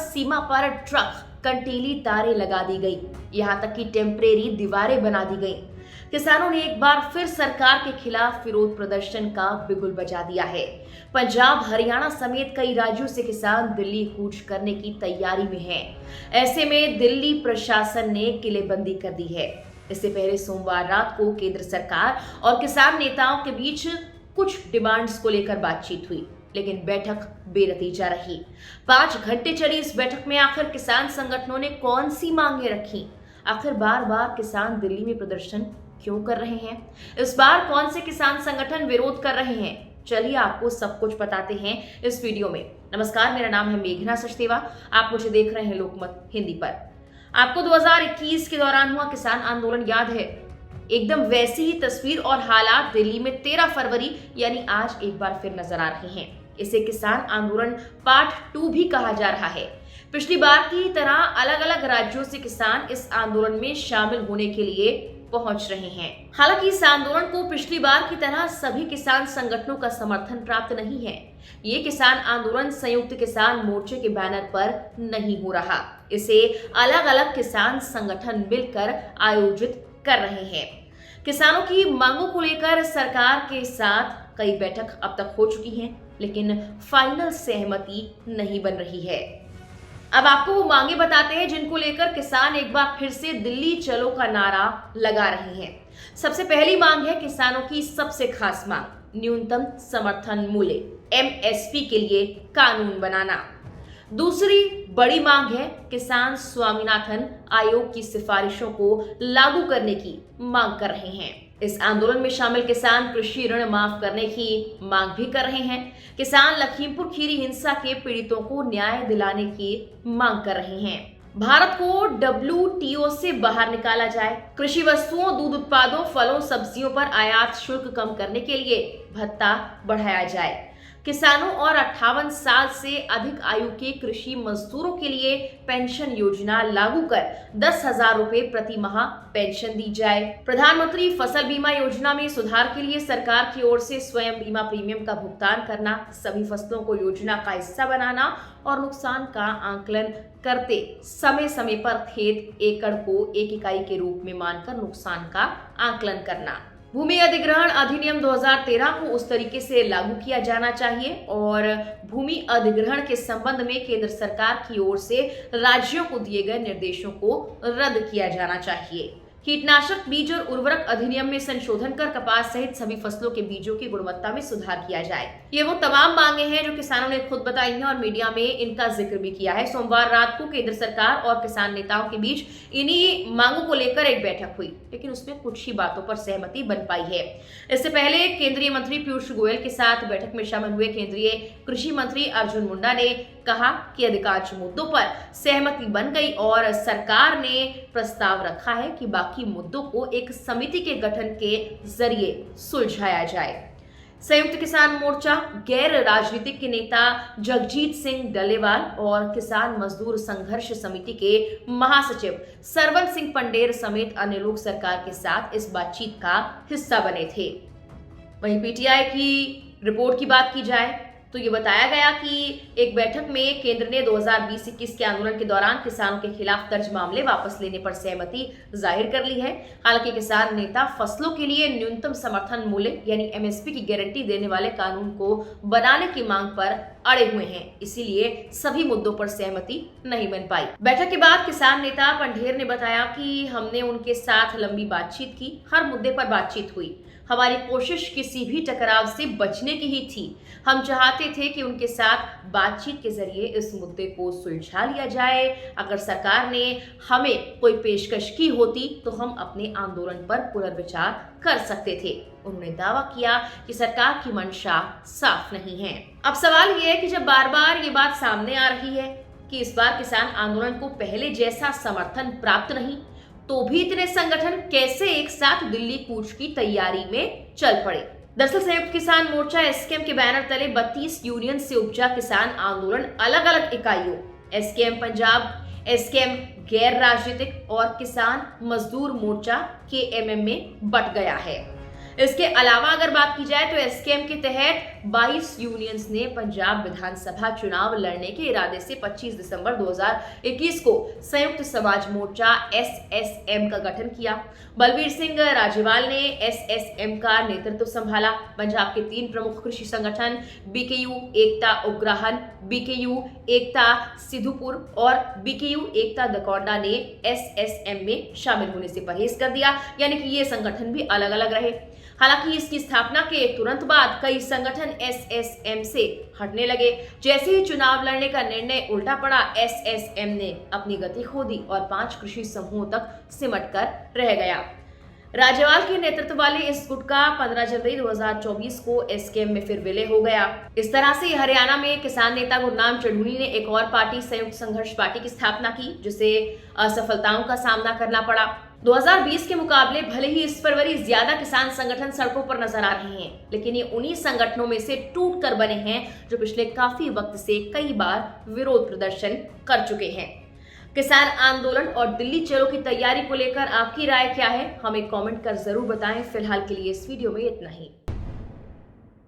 सीमा पर ट्रक कंटीली तारें लगा दी गई, यहां तक कि टेम्परेरी दीवारें बना दी गई। किसानों ने एक बार फिर सरकार के खिलाफ विरोध प्रदर्शन का बिगुल बजा दिया है। पंजाब, हरियाणा समेत कई राज्यों से किसान दिल्ली कूच करने की तैयारी में हैं। ऐसे में दिल्ली प्रशासन ने किलेबंदी कर दी है। इससे पहले सोमवार रात को केंद्र सरकार और किसान नेताओं के बीच कुछ डिमांड्स को लेकर बातचीत हुई, लेकिन बैठक बेनतीजा रही। 5 घंटे चली इस बैठक में आखिर किसान संगठनों ने कौन सी मांगे रखी? आखिर बार बार किसान दिल्ली में प्रदर्शन क्यों कर रहे हैं? इस बार कौन से किसान संगठन विरोध कर रहे हैं? चलिए आपको सब कुछ बताते हैं इस वीडियो में। नमस्कार, मेरा नाम है मेघना सचदेवा। आप मुझे देख रहे हैं लोकमत हिंदी पर। आपको 2021 के दौरान हुआ किसान आंदोलन याद है? एकदम वैसी ही तस्वीर और हालात दिल्ली में 13 फरवरी यानी आज एक बार फिर नजर आ रहे हैं। इसे किसान आंदोलन पार्ट 2 भी कहा जा रहा है। पिछली बार की तरह अलग अलग राज्यों से किसान इस आंदोलन में शामिल होने के लिए पहुंच रहे हैं। हालांकि इस आंदोलन को पिछली बार की तरह सभी किसान संगठनों का समर्थन प्राप्त नहीं है। ये किसान आंदोलन संयुक्त किसान मोर्चे के बैनर पर नहीं हो रहा। इसे अलग अलग किसान संगठन मिलकर आयोजित कर रहे हैं। किसानों की मांगों को लेकर सरकार के साथ कई बैठक अब तक हो चुकी हैं, लेकिन फाइनल सहमति नहीं बन रही है। अब आपको वो मांगे बताते हैं जिनको लेकर किसान एक बार फिर से दिल्ली चलो का नारा लगा रहे हैं। सबसे पहली मांग है किसानों की सबसे खास मांग, न्यूनतम समर्थन मूल्य MSP के लिए कानून बनाना। दूसरी बड़ी मांग है किसान स्वामीनाथन आयोग की सिफारिशों को लागू करने की मांग कर रहे हैं। इस आंदोलन में शामिल किसान कृषि ऋण माफ करने की मांग भी कर रहे हैं। किसान लखीमपुर खीरी हिंसा के पीड़ितों को न्याय दिलाने की मांग कर रहे हैं। भारत को WTO से बाहर निकाला जाए। कृषि वस्तुओं, दूध उत्पादों, फलों, सब्जियों पर आयात शुल्क कम करने के लिए भत्ता बढ़ाया जाए। किसानों और 58 साल से अधिक आयु के कृषि मजदूरों के लिए पेंशन योजना लागू कर 10,000 रुपए प्रति माह पेंशन दी जाए। प्रधानमंत्री फसल बीमा योजना में सुधार के लिए सरकार की ओर से स्वयं बीमा प्रीमियम का भुगतान करना, सभी फसलों को योजना का हिस्सा बनाना और नुकसान का आंकलन करते समय समय पर खेत एकड़ को 1 इकाई के रूप में मानकर नुकसान का आंकलन करना। भूमि अधिग्रहण अधिनियम 2013 को उस तरीके से लागू किया जाना चाहिए और भूमि अधिग्रहण के संबंध में केंद्र सरकार की ओर से राज्यों को दिए गए निर्देशों को रद्द किया जाना चाहिए। कीटनाशक बीज और उर्वरक अधिनियम में संशोधन कर कपास सहित सभी फसलों के बीजों की गुणवत्ता में सुधार किया जाए। ये वो तमाम मांगे हैं जो किसानों ने खुद बताई हैं और मीडिया में इनका जिक्र भी किया है। सोमवार रात को केंद्र सरकार और किसान नेताओं के बीच इन्हीं मांगों को लेकर एक बैठक हुई, लेकिन उसमें कुछ ही बातों पर सहमति बन पाई है। इससे पहले केंद्रीय मंत्री पीयूष गोयल के साथ बैठक में शामिल हुए केंद्रीय कृषि मंत्री अर्जुन मुंडा ने कहा कि अधिकांश मुद्दों पर सहमति बन गई और सरकार ने प्रस्ताव रखा है कि बाकी मुद्दों को एक समिति के गठन के जरिए सुलझाया जाए। संयुक्त किसान मोर्चा, गैर राजनीतिक के नेता जगजीत सिंह डलेवाल और किसान मजदूर संघर्ष समिति के महासचिव सरवन सिंह पंडेर समेत अन्य लोग सरकार के साथ इस बातचीत का हिस्सा बने थे। वहीं PTI की रिपोर्ट की बात की जाए तो ये बताया गया कि एक बैठक में केंद्र ने 2020-21 के आंदोलन के दौरान किसानों के खिलाफ दर्ज मामले वापस लेने पर सहमति जाहिर कर ली है। हालांकि किसान नेता फसलों के लिए न्यूनतम समर्थन मूल्य यानी MSP की गारंटी देने वाले कानून को बनाने की मांग पर अड़े हुए हैं, इसीलिए सभी मुद्दों पर सहमति नहीं बन पाई। बैठक के बाद किसान नेता पंडेर ने बताया कि हमने उनके साथ लंबी बातचीत की, हर मुद्दे पर बातचीत हुई। हमारी कोशिश किसी भी टकराव से बचने की ही थी। हम चाहते थे कि उनके साथ बातचीत के जरिए इस मुद्दे को सुलझा लिया जाए। अगर सरकार ने हमें कोई पेशकश की होती तो हम अपने आंदोलन पर पुनर्विचार कर सकते थे। उन्होंने दावा किया कि सरकार की मंशा साफ नहीं है। अब सवाल ये है कि जब बार बार ये बात सामने आ रही है कि इस बार किसान आंदोलन को पहले जैसा समर्थन प्राप्त नहीं, तो भी इतने संगठन कैसे एक साथ दिल्ली कूच की तैयारी में चल पड़े? दरअसल संयुक्त किसान मोर्चा SKM के बैनर तले 32 यूनियन से उपजा किसान आंदोलन अलग अलग इकाइयों SKM पंजाब, SKM गैर राजनीतिक और किसान मजदूर मोर्चा KMM में बट गया है। इसके अलावा अगर बात की जाए तो एसकेएम के तहत 22 यूनियंस ने पंजाब विधानसभा चुनाव लड़ने के इरादे से 25 दिसंबर 2021 को संयुक्त समाज मोर्चा एसएसएम का गठन किया। बलबीर सिंह राजेवाल ने एसएसएम का नेतृत्व संभाला। पंजाब के 3 प्रमुख कृषि संगठन बीकेयू एकता उग्राहन, बीकेयू एकता सिद्धूपुर और बीकेयू एकता दकोंडा ने एसएसएम में शामिल होने से परहेज कर दिया, यानी कि ये संगठन भी अलग अलग रहे। हालांकि इसकी स्थापना के तुरंत बाद कई संगठन एसएसएम से हटने लगे। जैसे ही चुनाव लड़ने का निर्णय उल्टा पड़ा, एसएसएम ने अपनी गति खो दी और 5 कृषि समूहों तक सिमट कर रह गया। राजेवाल के नेतृत्व वाले इस गुट का 15 जनवरी 2024 को एसकेएम में फिर विलय हो गया। इस तरह से हरियाणा में किसान नेता गुरनाम चढ़ूनी ने एक और पार्टी संयुक्त संघर्ष पार्टी की स्थापना की, जिसे असफलताओं का सामना करना पड़ा। 2020 के मुकाबले भले ही इस फरवरी ज्यादा किसान संगठन सड़कों पर नजर आ रहे हैं, लेकिन ये उन्हीं संगठनों में से टूट कर बने हैं जो पिछले काफी वक्त से कई बार विरोध प्रदर्शन कर चुके हैं। किसान आंदोलन और दिल्ली चलो की तैयारी को लेकर आपकी राय क्या है, हमें कमेंट कर जरूर बताएं। फिलहाल के लिए इस वीडियो में इतना ही।